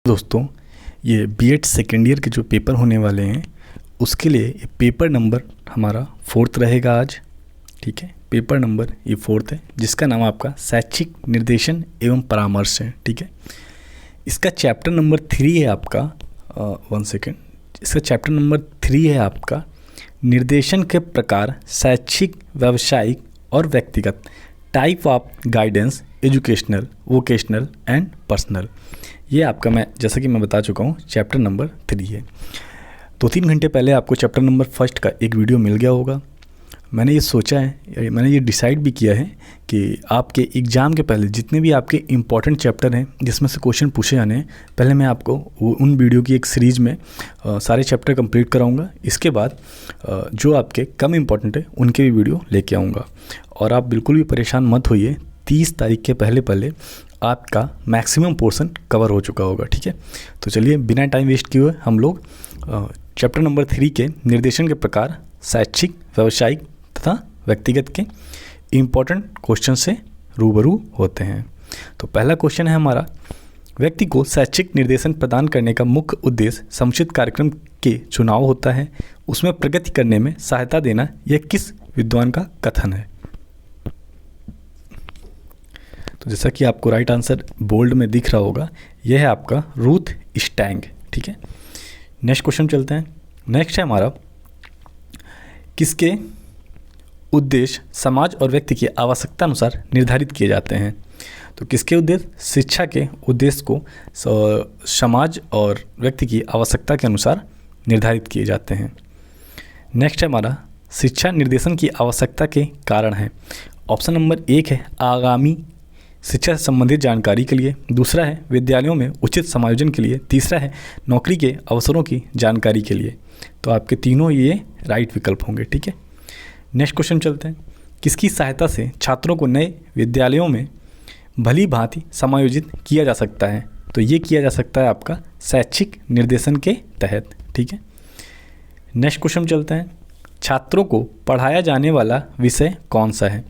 दोस्तों, ये BEd second year के जो पेपर होने वाले हैं उसके लिए ये पेपर नंबर हमारा 4th रहेगा आज। ठीक है, पेपर नंबर ये 4th है, जिसका नाम आपका शैक्षिक निर्देशन एवं परामर्श है। ठीक है, इसका चैप्टर नंबर 3 है आपका 1 सेकेंड, इसका चैप्टर नंबर 3 है आपका निर्देशन के प्रकार, शैक्षिक, व्यावसायिक और व्यक्तिगत, type of guidance, educational, vocational and personal. ये आपका मैं जैसा कि मैं बता चुका हूँ चैप्टर नंबर 3 है। 2-3 घंटे पहले आपको चैप्टर नंबर 1 का एक वीडियो मिल गया होगा। मैंने ये सोचा है, मैंने ये डिसाइड भी किया है कि आपके एग्ज़ाम के पहले जितने भी आपके इम्पॉर्टेंट चैप्टर हैं जिसमें से क्वेश्चन पूछे जाने हैं, पहले मैं आपको उन वीडियो की एक सीरीज़ में सारे चैप्टर कंप्लीट कराऊंगा। इसके बाद जो आपके कम इम्पॉर्टेंट है उनके भी वीडियो लेके आऊँगा। और आप बिल्कुल भी परेशान मत होइए, 30 तारीख के पहले आपका मैक्सिमम पोर्शन कवर हो चुका होगा। ठीक है, तो चलिए बिना टाइम वेस्ट किए हुए हम लोग चैप्टर नंबर 3 के निर्देशन के प्रकार, शैक्षिक, व्यावसायिक तथा व्यक्तिगत के इम्पॉर्टेंट क्वेश्चन से रूबरू होते हैं। तो पहला क्वेश्चन है हमारा, व्यक्ति को शैक्षिक निर्देशन प्रदान करने का मुख्य उद्देश्य समुचित कार्यक्रम के चुनाव होता है, उसमें प्रगति करने में सहायता देना, यह किस विद्वान का कथन है? तो जैसा कि आपको राइट आंसर बोल्ड में दिख रहा होगा, यह है आपका रूथ स्टैंग। ठीक है, नेक्स्ट क्वेश्चन चलते हैं। नेक्स्ट है हमारा, किसके उद्देश्य समाज और व्यक्ति की आवश्यकता अनुसार निर्धारित किए जाते हैं? तो किसके उद्देश्य शिक्षा के उद्देश्य को समाज और व्यक्ति की आवश्यकता के अनुसार निर्धारित किए जाते हैं। नेक्स्ट है हमारा, शिक्षा निर्देशन की आवश्यकता के कारण है। ऑप्शन नंबर 1 है आगामी शिक्षा से संबंधित जानकारी के लिए, दूसरा है विद्यालयों में उचित समायोजन के लिए, तीसरा है नौकरी के अवसरों की जानकारी के लिए। तो आपके तीनों ये राइट विकल्प होंगे। ठीक है, नेक्स्ट क्वेश्चन चलते हैं। किसकी सहायता से छात्रों को नए विद्यालयों में भली भांति समायोजित किया जा सकता है? तो ये किया जा सकता है आपका शैक्षिक निर्देशन के तहत। ठीक है, नेक्स्ट क्वेश्चन चलते हैं। छात्रों को पढ़ाया जाने वाला विषय कौन सा है?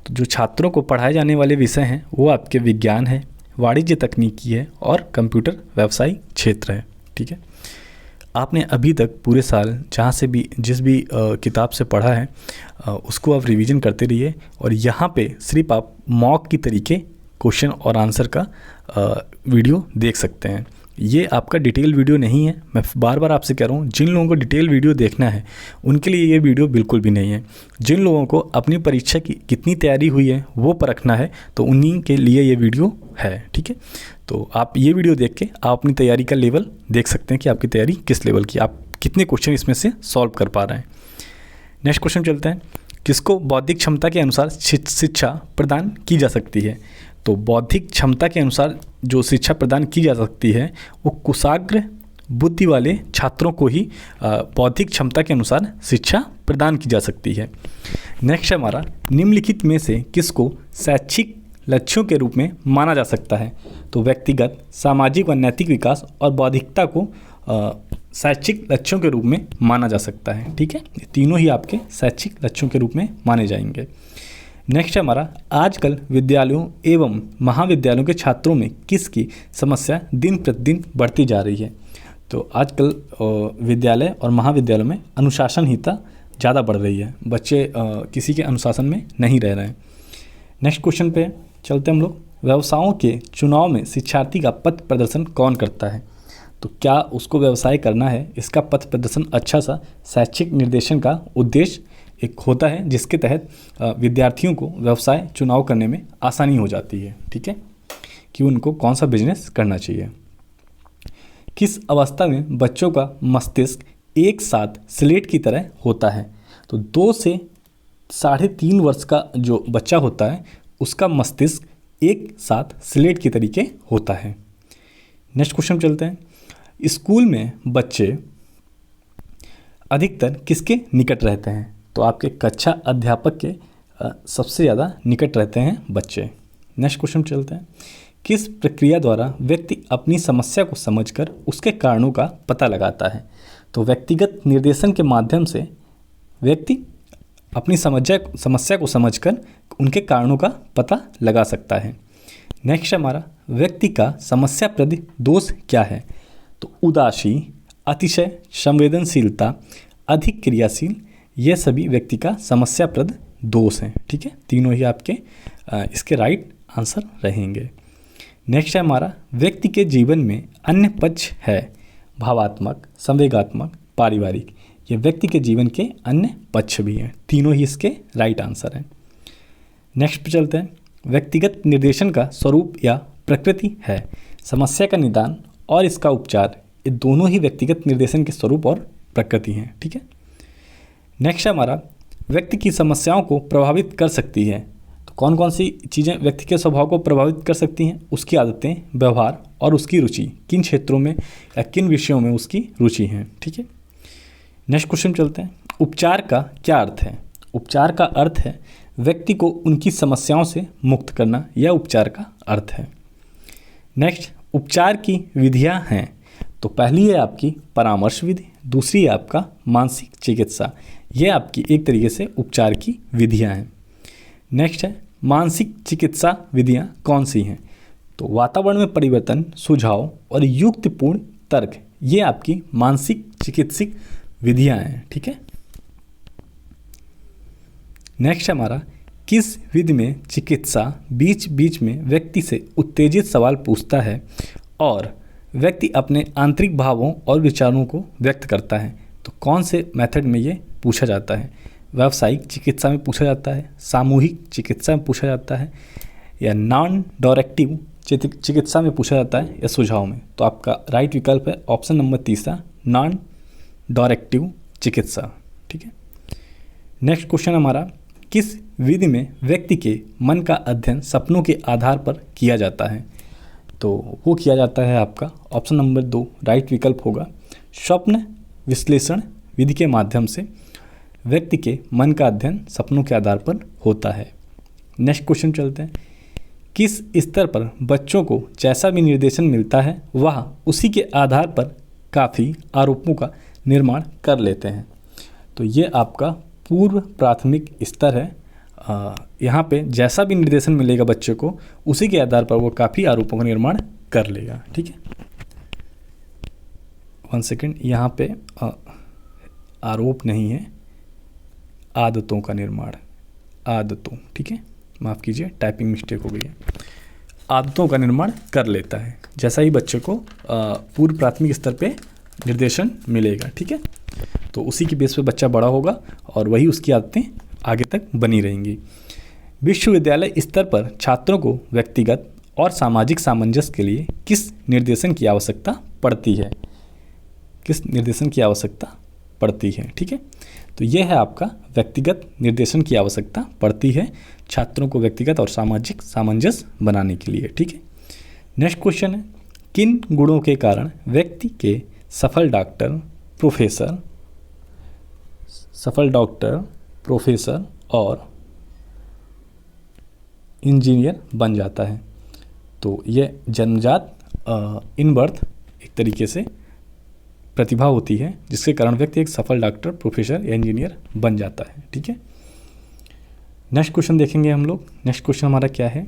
तो जो छात्रों को पढ़ाए जाने वाले विषय हैं वो आपके विज्ञान है, वाणिज्य तकनीकी है और कंप्यूटर व्यवसायिक क्षेत्र है। ठीक है, आपने अभी तक पूरे साल जहाँ से भी जिस भी किताब से पढ़ा है उसको आप रिवीजन करते रहिए, और यहाँ पे सिर्फ आप मॉक की तरीके क्वेश्चन और आंसर का वीडियो देख सकते हैं। ये आपका डिटेल वीडियो नहीं है, मैं बार बार आपसे कह रहा हूँ, जिन लोगों को डिटेल वीडियो देखना है उनके लिए ये वीडियो बिल्कुल भी नहीं है। जिन लोगों को अपनी परीक्षा की कितनी तैयारी हुई है वो परखना है, तो उन्हीं के लिए ये वीडियो है। ठीक है, तो आप ये वीडियो देख के आप अपनी तैयारी का लेवल देख सकते हैं कि आपकी तैयारी किस लेवल की, आप कितने क्वेश्चन इसमें से सॉल्व कर पा रहे हैं। नेक्स्ट क्वेश्चन चलते हैं। किसको बौद्धिक क्षमता के अनुसार शिक्षा प्रदान की जा सकती है? तो बौद्धिक क्षमता के अनुसार जो शिक्षा प्रदान की जा सकती है वो कुशाग्र बुद्धि वाले छात्रों को ही बौद्धिक क्षमता के अनुसार शिक्षा प्रदान की जा सकती है। नेक्स्ट हमारा, निम्नलिखित में से किसको शैक्षिक लक्ष्यों के रूप में माना जा सकता है? तो व्यक्तिगत, सामाजिक व नैतिक विकास और बौद्धिकता को शैक्षिक लक्ष्यों के रूप में माना जा सकता है। ठीक है, तीनों ही आपके शैक्षिक लक्ष्यों के रूप में माने जाएंगे। नेक्स्ट हमारा, आजकल विद्यालयों एवं महाविद्यालयों के छात्रों में किसकी समस्या दिन प्रतिदिन बढ़ती जा रही है? तो आजकल विद्यालय और महाविद्यालयों में अनुशासनहीनता ज़्यादा बढ़ रही है, बच्चे किसी के अनुशासन में नहीं रह रहे हैं। नेक्स्ट क्वेश्चन पे चलते हम लोग। व्यवसायों के चुनाव में शिक्षार्थी का पथ प्रदर्शन कौन करता है? तो क्या उसको व्यवसाय करना है, इसका पथ प्रदर्शन अच्छा सा शैक्षिक निर्देशन का उद्देश्य एक होता है, जिसके तहत विद्यार्थियों को व्यवसाय चुनाव करने में आसानी हो जाती है। ठीक है, कि उनको कौन सा बिजनेस करना चाहिए। किस अवस्था में बच्चों का मस्तिष्क एक साथ स्लेट की तरह होता है? तो 2 से 3.5 वर्ष का जो बच्चा होता है उसका मस्तिष्क एक साथ स्लेट की तरीके होता है। नेक्स्ट क्वेश्चन चलते हैं। स्कूल में बच्चे अधिकतर किसके निकट रहते हैं? तो आपके कक्षा अध्यापक के सबसे ज़्यादा निकट रहते हैं बच्चे। नेक्स्ट क्वेश्चन चलते हैं। किस प्रक्रिया द्वारा व्यक्ति अपनी समस्या को समझकर उसके कारणों का पता लगाता है? तो व्यक्तिगत निर्देशन के माध्यम से व्यक्ति अपनी समस्या को समझकर उनके कारणों का पता लगा सकता है। नेक्स्ट है हमारा व्यक्ति का समस्याप्रद दोष क्या है? तो उदासी, अतिशय संवेदनशीलता, अधिक क्रियाशील, ये सभी व्यक्ति का समस्याप्रद दोष हैं। ठीक है, तीनों ही आपके इसके राइट आंसर रहेंगे। नेक्स्ट है हमारा व्यक्ति के जीवन में अन्य पक्ष है, भावात्मक, संवेगात्मक, पारिवारिक, ये व्यक्ति के जीवन के अन्य पक्ष भी हैं। तीनों ही इसके राइट आंसर हैं। नेक्स्ट पे चलते हैं। व्यक्तिगत निर्देशन का स्वरूप या प्रकृति है, समस्या का निदान और इसका उपचार, ये दोनों ही व्यक्तिगत निर्देशन के स्वरूप और प्रकृति हैं। ठीक है। नेक्स्ट है हमारा व्यक्ति की समस्याओं को प्रभावित कर सकती है। तो कौन कौन सी चीज़ें व्यक्ति के स्वभाव को प्रभावित कर सकती हैं? उसकी आदतें, व्यवहार और उसकी रुचि, किन क्षेत्रों में या किन विषयों में उसकी रुचि है। ठीक है। नेक्स्ट क्वेश्चन चलते हैं। उपचार का क्या अर्थ है? उपचार का अर्थ है व्यक्ति को उनकी समस्याओं से मुक्त करना, यह उपचार का अर्थ है। नेक्स्ट, उपचार की विधियां हैं। तो पहली है आपकी परामर्श विधि, दूसरी है आपका मानसिक चिकित्सा, यह आपकी एक तरीके से उपचार की विधियां हैं। नेक्स्ट है मानसिक चिकित्सा विधियां कौन सी हैं? तो वातावरण में परिवर्तन, सुझाव और युक्तिपूर्ण तर्क, ये आपकी मानसिक चिकित्सिक विधियां हैं। ठीक है। नेक्स्ट हमारा किस विधि में चिकित्सा बीच बीच में व्यक्ति से उत्तेजित सवाल पूछता है और व्यक्ति अपने आंतरिक भावों और विचारों को व्यक्त करता है? तो कौन से मेथड में ये पूछा जाता है? व्यावसायिक चिकित्सा में पूछा जाता है, सामूहिक चिकित्सा में पूछा जाता है, या नॉन डायरेक्टिव चिकित्सा में पूछा जाता है, या सुझाव में? तो आपका राइट विकल्प है ऑप्शन नंबर तीसरा, नॉन डायरेक्टिव चिकित्सा। ठीक है। नेक्स्ट क्वेश्चन हमारा, किस विधि में व्यक्ति के मन का अध्ययन सपनों के आधार पर किया जाता है? तो वो किया जाता है आपका ऑप्शन नंबर 2 राइट विकल्प होगा, स्वप्न विश्लेषण विधि के माध्यम से व्यक्ति के मन का अध्ययन सपनों के आधार पर होता है। नेक्स्ट क्वेश्चन चलते हैं। किस स्तर पर बच्चों को जैसा भी निर्देशन मिलता है वह उसी के आधार पर काफ़ी आरोपों का निर्माण कर लेते हैं? तो ये आपका पूर्व प्राथमिक स्तर है। यहाँ पे जैसा भी निर्देशन मिलेगा बच्चे को उसी के आधार पर वो काफ़ी आरोपों का निर्माण कर लेगा। ठीक है। 1 सेकेंड, यहाँ पे आरोप नहीं है, आदतों का निर्माण, आदतों। ठीक है, माफ़ कीजिए, टाइपिंग मिस्टेक हो गई है। आदतों का निर्माण कर लेता है जैसा ही बच्चे को पूर्व प्राथमिक स्तर पे निर्देशन मिलेगा। ठीक है, तो उसी की बेस पे बच्चा बड़ा होगा और वही उसकी आदतें आगे तक बनी रहेंगी। विश्वविद्यालय स्तर पर छात्रों को व्यक्तिगत और सामाजिक सामंजस्य के लिए किस निर्देशन की आवश्यकता पड़ती है? किस निर्देशन की आवश्यकता पड़ती है? ठीक है, तो यह है आपका व्यक्तिगत निर्देशन की आवश्यकता पड़ती है छात्रों को व्यक्तिगत और सामाजिक सामंजस्य बनाने के लिए। ठीक है। नेक्स्ट क्वेश्चन है, किन गुणों के कारण व्यक्ति के सफल डॉक्टर, प्रोफेसर और इंजीनियर बन जाता है? तो यह जन्मजात इनबर्थ एक तरीके से प्रतिभा होती है जिसके कारण व्यक्ति एक सफल डॉक्टर, प्रोफेसर या इंजीनियर बन जाता है। ठीक है। नेक्स्ट क्वेश्चन देखेंगे हम लोग। नेक्स्ट क्वेश्चन हमारा क्या है,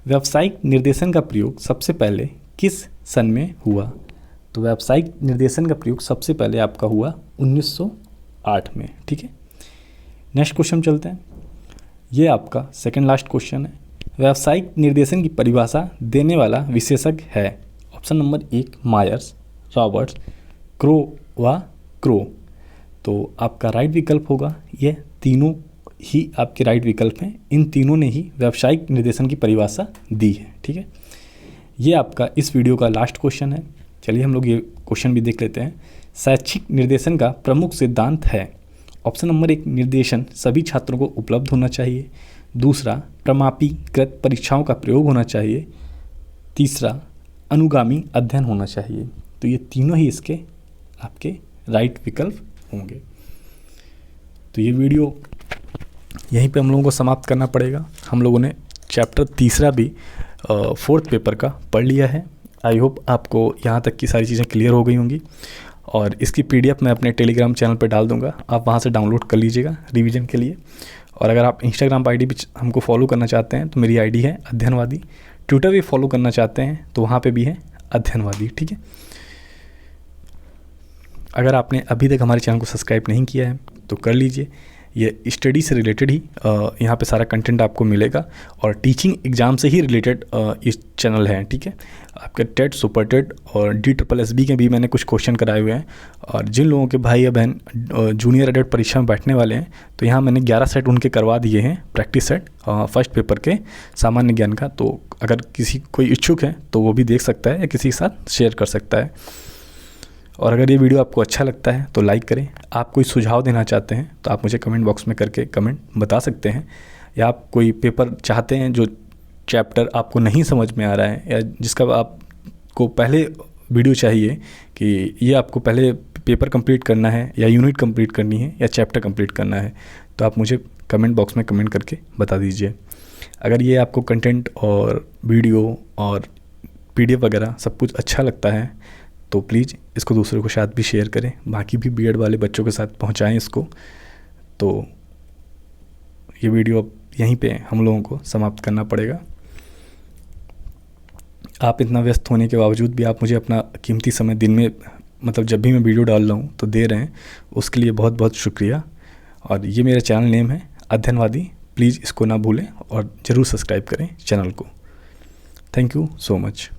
व्यावसायिक निर्देशन का प्रयोग सबसे पहले किस सन में हुआ? तो व्यावसायिक निर्देशन का प्रयोग सबसे पहले आपका हुआ 1908 में। ठीक है। नेक्स्ट क्वेश्चन चलते हैं, ये आपका सेकंड लास्ट क्वेश्चन है। व्यावसायिक निर्देशन की परिभाषा देने वाला विशेषज्ञ है? Option number 1 Myers, Roberts, Crow. तो आपका राइट विकल्प होगा, ये तीनों ही आपके राइट विकल्प हैं। इन तीनों ने ही व्यावसायिक निर्देशन की परिभाषा दी है। ठीक है, ये आपका इस वीडियो का लास्ट क्वेश्चन है। चलिए हम लोग ये क्वेश्चन भी देख लेते हैं। शैक्षिक निर्देशन का प्रमुख सिद्धांत है? ऑप्शन नंबर 1 निर्देशन सभी छात्रों को उपलब्ध होना चाहिए, दूसरा प्रमाणीकृत परीक्षाओं का प्रयोग होना चाहिए, तीसरा अनुगामी अध्ययन होना चाहिए। तो ये तीनों ही इसके आपके राइट विकल्प होंगे। तो ये वीडियो यहीं पे हम लोगों को समाप्त करना पड़ेगा। हम लोगों ने चैप्टर तीसरा भी 4th पेपर का पढ़ लिया है। आई होप आपको यहाँ तक की सारी चीज़ें क्लियर हो गई होंगी और इसकी PDF मैं अपने टेलीग्राम चैनल पे डाल दूँगा, आप वहाँ से डाउनलोड कर लीजिएगा रिवीजन के लिए। और अगर आप इंस्टाग्राम पर ID भी हमको फॉलो करना चाहते हैं तो मेरी ID है अध्ययनवादी ट्विटर भी फॉलो करना चाहते हैं तो वहाँ पे भी है अध्ययनवादी, ठीक है। अगर आपने अभी तक हमारे चैनल को सब्सक्राइब नहीं किया है तो कर लीजिए। ये स्टडी से रिलेटेड ही यहाँ पे सारा कंटेंट आपको मिलेगा और टीचिंग एग्ज़ाम से ही रिलेटेड इस चैनल है, ठीक है। आपके टेट, सुपर टेट और DSSB के भी मैंने कुछ क्वेश्चन कराए हुए हैं। और जिन लोगों के भाई या बहन जूनियर एडेड परीक्षा में बैठने वाले हैं तो यहाँ मैंने 11 सेट उनके करवा दिए हैं, प्रैक्टिस सेट फर्स्ट पेपर के सामान्य ज्ञान का। तो अगर कोई इच्छुक है तो वो भी देख सकता है या किसी के साथ शेयर कर सकता है। और अगर ये वीडियो आपको अच्छा लगता है तो लाइक करें। आप कोई सुझाव देना चाहते हैं तो आप मुझे कमेंट बॉक्स में करके कमेंट बता सकते हैं, या आप कोई पेपर चाहते हैं जो चैप्टर आपको नहीं समझ में आ रहा है या जिसका आपको पहले वीडियो चाहिए कि ये आपको पहले पेपर कंप्लीट करना है या यूनिट कंप्लीट करनी है या चैप्टर कंप्लीट करना है, तो आप मुझे कमेंट बॉक्स में कमेंट करके बता दीजिए। अगर ये आपको कंटेंट और वीडियो और PDF वगैरह सब कुछ अच्छा लगता है तो प्लीज़ इसको दूसरों के साथ भी शेयर करें, बाकी भी B.Ed वाले बच्चों के साथ पहुंचाएं इसको। तो ये वीडियो अब यहीं पे हम लोगों को समाप्त करना पड़ेगा। आप इतना व्यस्त होने के बावजूद भी आप मुझे अपना कीमती समय दिन में, मतलब जब भी मैं वीडियो डाल रहा हूँ तो दे रहे हैं, उसके लिए बहुत बहुत शुक्रिया। और ये मेरा चैनल नेम है अध्ययनवादी, प्लीज़ इसको ना भूलें और ज़रूर सब्सक्राइब करें चैनल को। Thank you so much.